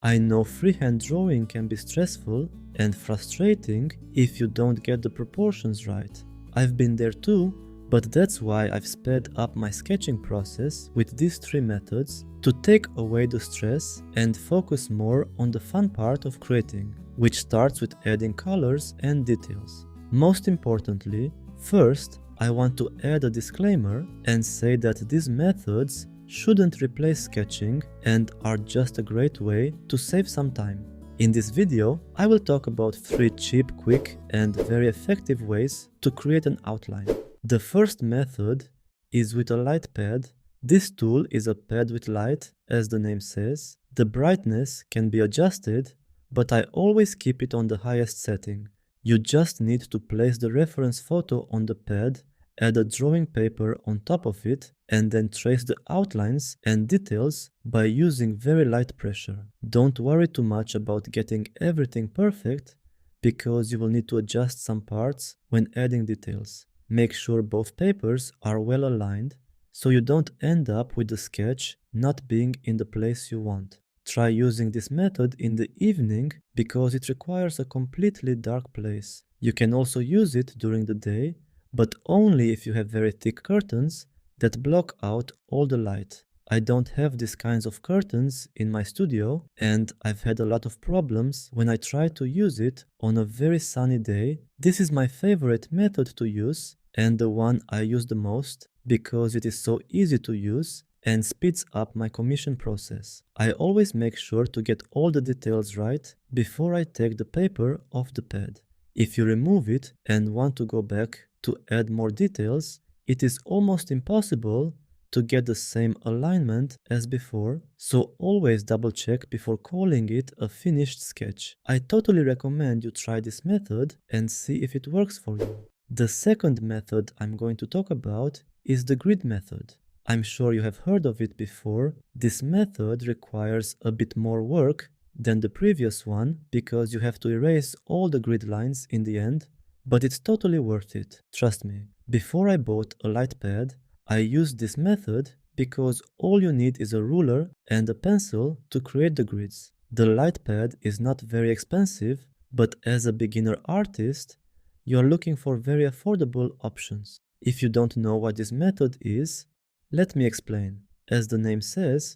I know freehand drawing can be stressful and frustrating if you don't get the proportions right. I've been there too, but that's why I've sped up my sketching process with these three methods to take away the stress and focus more on the fun part of creating, which starts with adding colors and details. Most importantly, first, I want to add a disclaimer and say that these methods shouldn't replace sketching and are just a great way to save some time. In this video, I will talk about 3 cheap, quick and very effective ways to create an outline. The first method is with a light pad. This tool is a pad with light, as the name says. The brightness can be adjusted, but I always keep it on the highest setting. You just need to place the reference photo on the pad, add a drawing paper on top of it, and then trace the outlines and details by using very light pressure. Don't worry too much about getting everything perfect, because you will need to adjust some parts when adding details. Make sure both papers are well aligned, so you don't end up with the sketch not being in the place you want. Try using this method in the evening because it requires a completely dark place. You can also use it during the day, but only if you have very thick curtains that block out all the light. I don't have these kinds of curtains in my studio, and I've had a lot of problems when I try to use it on a very sunny day. This is my favorite method to use and the one I use the most because it is so easy to use and speeds up my commission process. I always make sure to get all the details right before I take the paper off the pad. If you remove it and want to go back to add more details, it is almost impossible to get the same alignment as before, so always double check before calling it a finished sketch. I totally recommend you try this method and see if it works for you. The second method I'm going to talk about is the grid method. I'm sure you have heard of it before. This method requires a bit more work than the previous one because you have to erase all the grid lines in the end, but it's totally worth it, trust me. Before I bought a light pad, I used this method because all you need is a ruler and a pencil to create the grids. The light pad is not very expensive, but as a beginner artist, you are looking for very affordable options. If you don't know what this method is, let me explain. As the name says,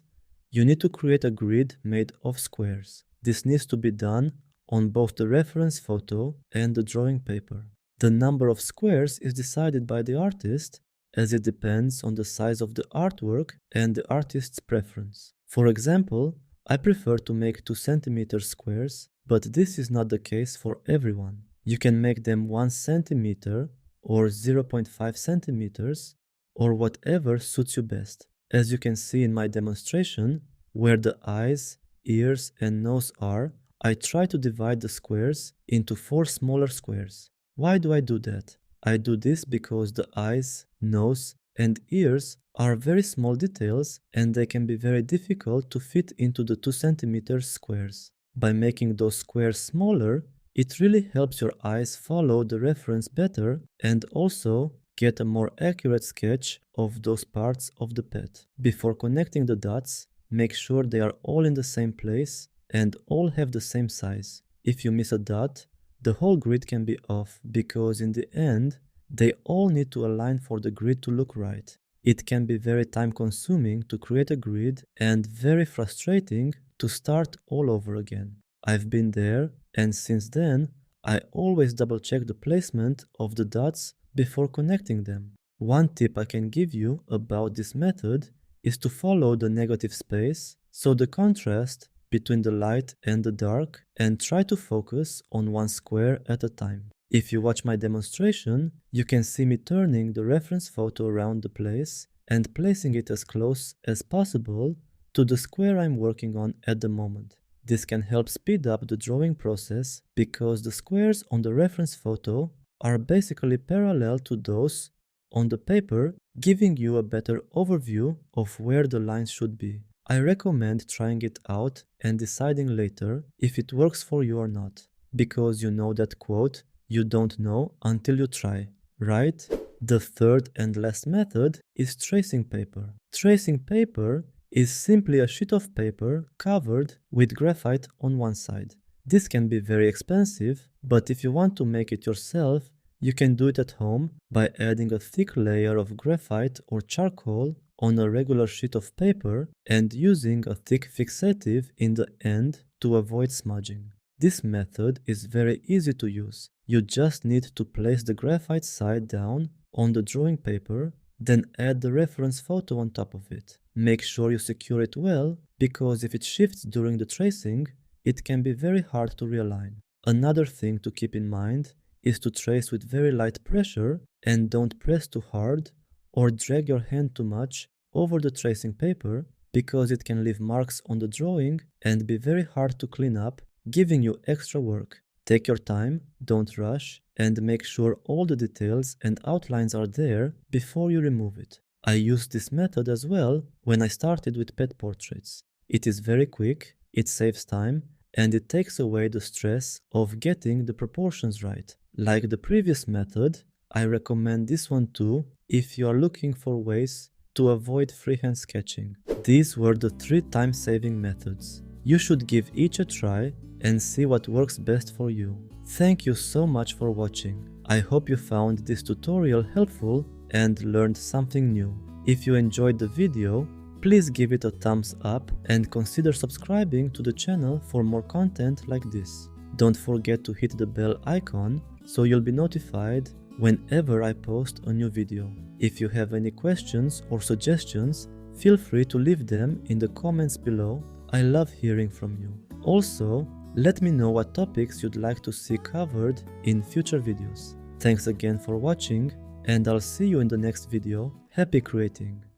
you need to create a grid made of squares. This needs to be done on both the reference photo and the drawing paper. The number of squares is decided by the artist as it depends on the size of the artwork and the artist's preference. For example, I prefer to make 2 cm squares, but this is not the case for everyone. You can make them 1 cm or 0.5 centimeters or whatever suits you best. As you can see in my demonstration, where the eyes, ears and nose are, I try to divide the squares into 4 smaller squares. Why do I do that? I do this because the eyes, nose and ears are very small details and they can be very difficult to fit into the 2 cm squares. By making those squares smaller, it really helps your eyes follow the reference better and also get a more accurate sketch of those parts of the pet. Before connecting the dots, make sure they are all in the same place and all have the same size. If you miss a dot, the whole grid can be off because in the end, they all need to align for the grid to look right. It can be very time consuming to create a grid and very frustrating to start all over again. I've been there, and since then, I always double check the placement of the dots before connecting them. One tip I can give you about this method is to follow the negative space, so the contrast between the light and the dark, and try to focus on one square at a time. If you watch my demonstration, you can see me turning the reference photo around the place and placing it as close as possible to the square I'm working on at the moment. This can help speed up the drawing process because the squares on the reference photo are basically parallel to those on the paper, giving you a better overview of where the lines should be. I recommend trying it out and deciding later if it works for you or not, because you know that quote, you don't know until you try, right? The third and last method is tracing paper. Tracing paper is simply a sheet of paper covered with graphite on one side. This can be very expensive, but if you want to make it yourself, you can do it at home by adding a thick layer of graphite or charcoal on a regular sheet of paper and using a thick fixative in the end to avoid smudging. This method is very easy to use. You just need to place the graphite side down on the drawing paper, then add the reference photo on top of it. Make sure you secure it well, because if it shifts during the tracing, it can be very hard to realign. Another thing to keep in mind is to trace with very light pressure and don't press too hard or drag your hand too much over the tracing paper, because it can leave marks on the drawing and be very hard to clean up, giving you extra work. Take your time, don't rush, and make sure all the details and outlines are there before you remove it. I used this method as well when I started with pet portraits. It is very quick, it saves time, and it takes away the stress of getting the proportions right. Like the previous method, I recommend this one too if you are looking for ways to avoid freehand sketching. These were the 3 time-saving methods. You should give each a try and see what works best for you. Thank you so much for watching. I hope you found this tutorial helpful and learned something new. If you enjoyed the video, please give it a thumbs up and consider subscribing to the channel for more content like this. Don't forget to hit the bell icon so you'll be notified whenever I post a new video. If you have any questions or suggestions, feel free to leave them in the comments below. I love hearing from you. Also, let me know what topics you'd like to see covered in future videos. Thanks again for watching, and I'll see you in the next video. Happy creating!